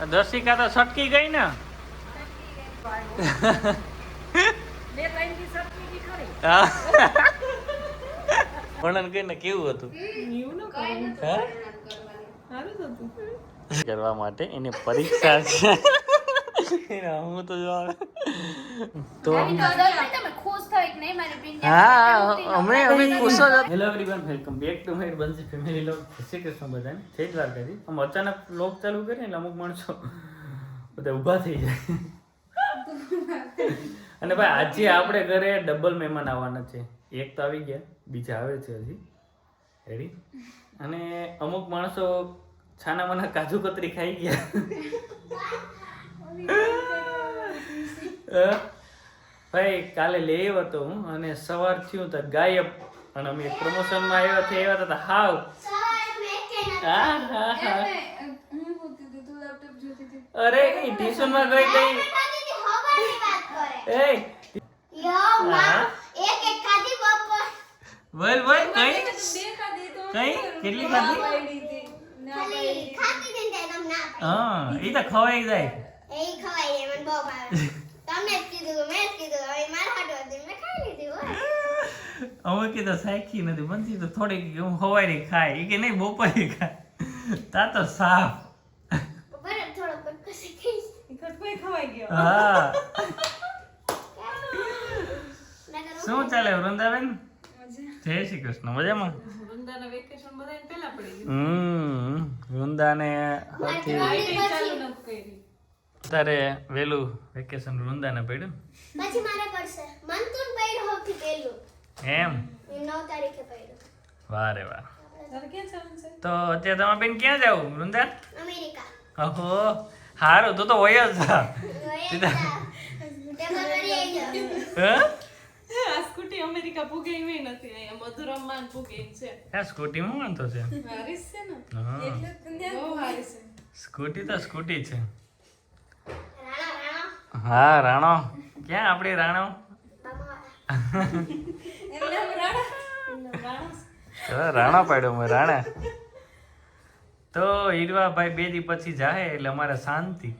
દર્શિકા તો છટકી ગઈ ને. વર્ણન કરીને કેવું હતું કરવા માટે એની પરીક્ષા છે. હું તો તો હા અમે ખુશ જ. Hello everyone, welcome back to my Bansi family log. Shri Krishna બધાને. જય દ્વારકાજી. આમ અચાનક લોગ ચાલુ કરીએ એટલે અમુક માણસો બધા ઊભા થઈ જાય. અને ભાઈ આજે આપણે ઘરે ડબલ મહેમાન આવવાના છે. એક તો આવી ગયા, બીજા આવે છે હજી. રેડી? અને અમુક માણસો છાના માના કાજુ કતરી ખાઈ ગયા. ભાઈ કાલે લઈ આવ્યો હતો હું, અને સવાર થયું તો ગાયબ. અને અમે પ્રમોશનમાં આવ્યા હતા હાવ. હા હા હા. અરે ટ્યુશનમાં ગઈ કઈ એ બોલ બોલ કઈ કેટલી ખાધી? હા એ તો ખવાઈ જાય. અમે કીધું સાખી નથી બનતી તો થોડીક હું હવારી ખાય એ કે નહીં બપોરે ખાય. તા તો સાફ. હા શું ચાલે વૃંદાબેન? જય શ્રી કૃષ્ણ. મજામાં? વૃંદાને તારે વેલું વેકેશન વૃંદાને પડ્યું પછી મારે પડશે. મંતુન પડ્યું હોથી પેલું એમ 9 તારીખે પડ્યું. વાહ રે વાહ. તો અત્યારે તમે બેન ક્યાં જાવ વૃંદા? અમેરિકા. ઓહો હારું તો હોય જ. આ સ્કૂટી અમેરિકા પૂગે એવી નથી, અહીંયા મધુરમમાં પૂગે છે. આ સ્કૂટીમાં વાંધો છે. હારીસ છે ને હા એટલે બહુ હારીસ છે. સ્કૂટી તો સ્કૂટી છે. રાણા હા રાણો ક્યાં આપણી રાણો? રાણા પાડ્યો મેં રાણા. તો હીરવા ભાઈ 2 દી પછી જાહે એટલે અમારે શાંતિ.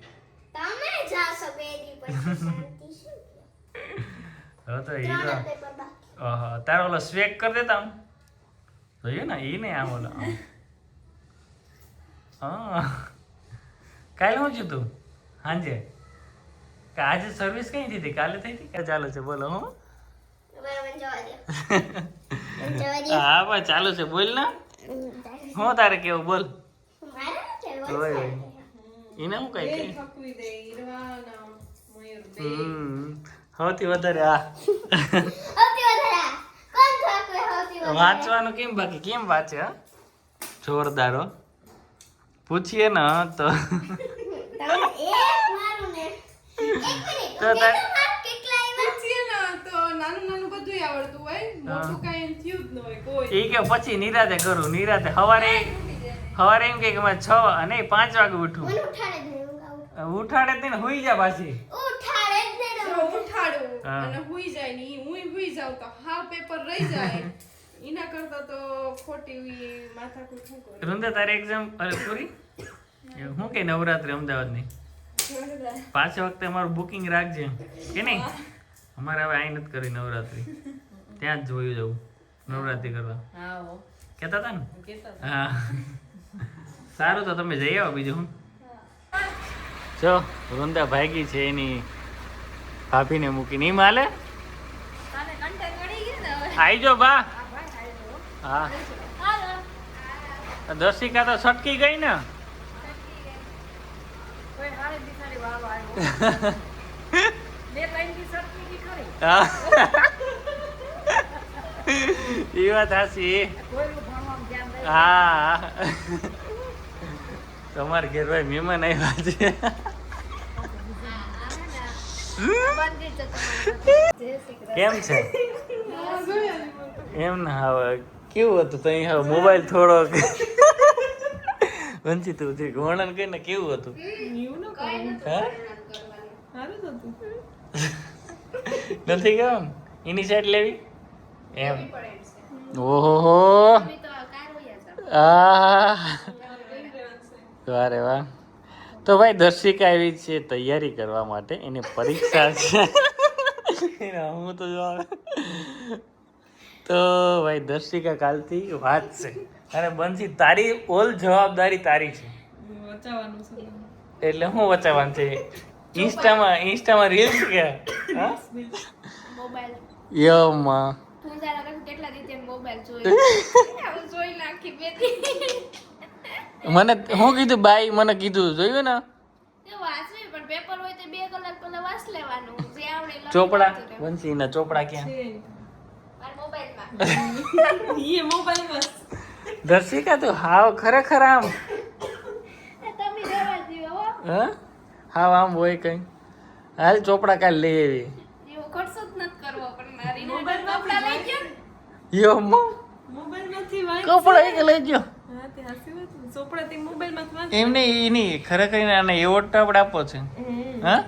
તમે જાશો 2 દી પછી શાંતિ શું? હવે તો હીરવા તારો ઓલો સ્વેક કરી દેતા આમ જોયું ને એ નહીં આમ ઓલો હા કાલે શું થયું તું સાંજે? કે આજે સર્વિસ કઈ હતી? કાલે થઈ હતી કે ચાલુ છે? બોલો હું બરાબર જવા દે. જવા દે. હા ભાઈ ચાલુ છે બોલ ને. હું તારે કેવું બોલ. મારે કે ઓય એને હું કઈ એ કઈ ફકવી દે ઈરવાના મયુર બે. સૌથી વધારે આ હોતી વધારા કોણ થાકે હોતી વધારા? વાંચવાનું કેમ બાકી કેમ વાંચે? હા જોરદાર હો. પૂછીએ ને તો તમે એક મારું ને એક મિનિટ તો તાર કેટલા આવ્યા? છીએ ને તો નાનું નાનું બધુંય આવડતું હોય, મોટું કાંઈ એમ થયું જ ન હોય કોઈ. એ કે પછી નિરાતે કરું નિરાતે સવારે એમ કે મારે 6 અને 5 વાગે ઉઠું. મને ઉઠાડે જ નહીં ઊંઘ આવું. ઉઠાડે જ નહીં ને હુઈ જા પાછી. ઉઠાડે જ નહીં તો ને. ઉઠાડું હા. અને હુઈ જાય ને ઈ હુંય હુઈ જાવ તો હાવ પેપર રહી જાય. એના કરતા તો ખોટી માથાકૂટ શું કરે. વૃંદા તારી એક્ઝામ પૂરી? હું કે નવરાત્રી અમદાવાદની પાછા વખતે અમારું બુકિંગ રાખજે કે નહીં? અમારે હવે અહીં નથી કરી નવરાત્રી, ત્યાં જ જોયું જવું નવરાત્રી કરવા કહેતા હતા ને. હા સારું તો તમે જઈ આવો. બીજું હું જો વૃંદા ભાગી છે એની ભાભીને મૂકીને. એમ હાલે આઈ જો બા. હા દર્શિકા તો છટકી ગઈ ને. હા એ વાત હાચી. હા તમારે ઘેર ભાઈ મહેમાન આવ્યા છે. કેમ છે? એમ ને હવે કેવું હતું તઈ? હવે મોબાઈલ થોડોક વંચિત વર્ણન કરીને કેવું હતું? હા નથી કેમ એની સાઈડ લેવી એમ? ઓહો આ વારે વાહ. તો તો ભાઈ દર્શિકા આવી છે તૈયારી કરવા માટે, એની પરીક્ષા છે. હું તો જો તો ભાઈ દર્શિકા કાલથી વાંચશે અને બનશી તારી ઓલ જવાબદારી તારી છે. વચાવવાનું છે. એટલે હું વચાવવાનું છે? ઇન્સ્ટામાં રીલ્સ કે હા મોબાઈલ યમાં તું જરા કશું કેટલા રીતે મોબાઈલ જોઈ જોઈ નાખી બેટી મને હું કીધું બાઈ મને કીધું જોયું ને તે વાંચવી પણ પેપર હોય તો 2 કલાક પહેલા વાંચ લેવાનું જે આવડે લખી ચોપડા વાંચી લેવાનું. વંશીના ચોપડા ક્યાં? છે. મારા મોબાઈલમાં ઈ મોબાઈલમાં દર્શિકા તો હાવ ખરેખર આમ તમે રહેવા દ્યો હો હા હાવ આમ હોય કઈ. હાલ ચોપડા કાલ લઈ આવી એવો ખર્ચો જ નથી કરવો પણ મારી મોબાઈલમાં કપડા લઈ ગયો ને યો મોબાઈલમાંથી વાંચ. કપડા એક લઈ ગયો હા તે હાસી વાત ને. ચોપડાથી મોબાઈલમાંથી વાંચ. એમને એની ખરેખર આને એવોર્ડ આપણે આપવો છે હા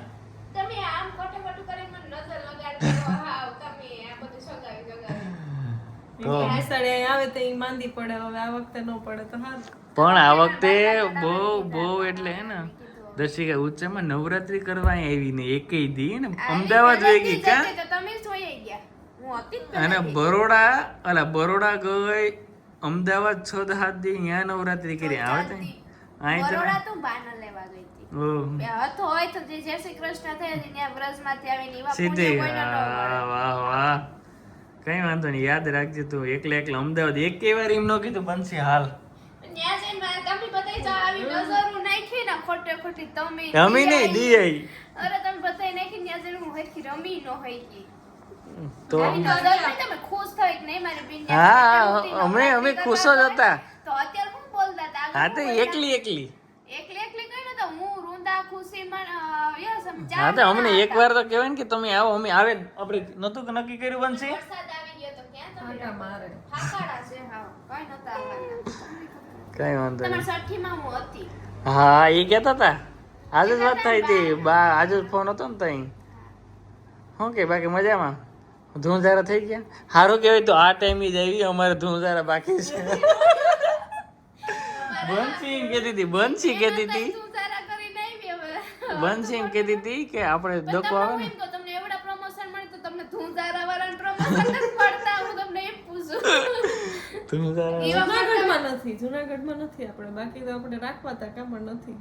તમે આમ ખોટું કરીને મને નજર લગાડો હાવ તમે આ બધું સગાવી જગાવી તો ઈ નિશાળે આવે તો ઈ માંદી પડે. હવે આ વખતે ન પડે તો હારું. પણ આ વખતે બહુ એટલે હે ને દર્શિકા ઉચ્ચમાં નવરાત્રી કરવા અહીં આવી ને એકેય દી ને અમદાવાદ વહી ગઈ કા તો તમે જોઈ ગયા હું હતી જ અને બરોડા ગઈ અમદાવાદ 6-7 દી ત્યાં નવરાત્રી કરી આવે તો અહીં તો બરોડા તો બાના લેવા ગઈ હતી ઓહ બે હતો હોય તો જે જય શ્રી કૃષ્ણ થયા હતી ત્યાં વ્રજમાંથી આવીને એવા સીધી પુણ્ય કોઈને ન મળે. વાહ કઈ વાંધો નહીં યાદ રાખજે તું એકલા અમદાવાદ એક વાર એમ ન કીધું બનશે હાલ ત્યાં જઈને તમે બધાય જો આવી નજરો નાખી ને ખોટી તમે અમે નહીં દી આઈ અરે તમે બધાય નાખી ત્યાં જઈને હું હરખી રમી ન હોય કી તો મારી નજર નહીં તમે ખુશ થઈ કે નહીં મારી બેન હા અમે ખુશ જ હતા તો અત્યારે હું બોલતા હતા હા તો એકલી એકલી કઈ નતો હું રૂંદા ખુશીમાં યસ સમજા હા તો અમને એક વાર તો કહેવાય ને કે તમે આવો અમે આવે આપણે નતું કે નક્કી કર્યું બનશે વરસાદ આવી ગયો તો ક્યાં તમે આટા મારે. હાકાડા છે હા કઈ નતા આવવાના કઈ વાંધો તમારી નહીં સઠ્ઠીમાં હું હતી હા એ કહેતા હતા આજે જ વાત થઈ હતી બા આજે જ ફોન હતો ને તઈ શું કે બાકી મજામાં ધૂંધારા થઈ ગયા સારું કહેવાય તો આ ટાઈમે જ આવી અમારે ધૂંધારા બાકી છે બંસી એમ કહેતી હતી તું તારા કરીને આવી હવે બંસી એમ કહેતી હતી કે આપણે દકો આવે ને તમને એવડા પ્રમોશન મળે તો તમને ધૂંધારા વાળાને પ્રમોશન નથી મળતા હું તમને એમ પૂછું ધૂંધારા જુનાગઢમાં નથી. જુનાગઢમાં નથી આપણે. બાકી તો આપણે રાખવા તા કામ પણ નથી.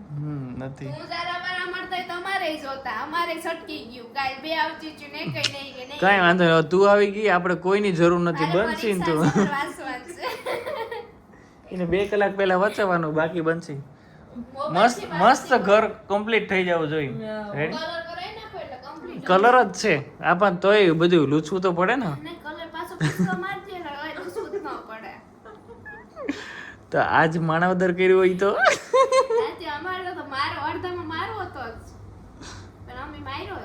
નથી ધૂંધારા વાળા મળતા હોય તો અમારે જોતા અમારે છટકી ગયું કાલ બે આવતી છું ને કઈ નહીં કે નહીં કઈ વાંધો નહીં તું આવી ગઈ આપણે કોઈની જરૂર નથી બંસી ને તું વાંચવાનું છે એને 2 કલાક પહેલા વચાવવાનું બાકી બનશે મસ્ત ઘર કમ્પ્લીટ થઈ જવું જોઈએ રેડી કલર કરાઈ નાખો એટલે કમ્પ્લીટ કલર જ છે આપણ તોય બધું લૂછવું તો પડે ને અને કલર પાછો પીસકો મારજે એટલે હવે લૂછવું જ ન પડે તો આજ માણાવદર કર્યું હોય તો આજે અમારે તો મારો અડધામાં મારો હતો જ પણ અમે માર્યો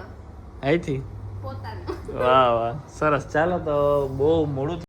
અહીંથી પોતાનો વાહ સરસ ચાલો તો બહુ મોડું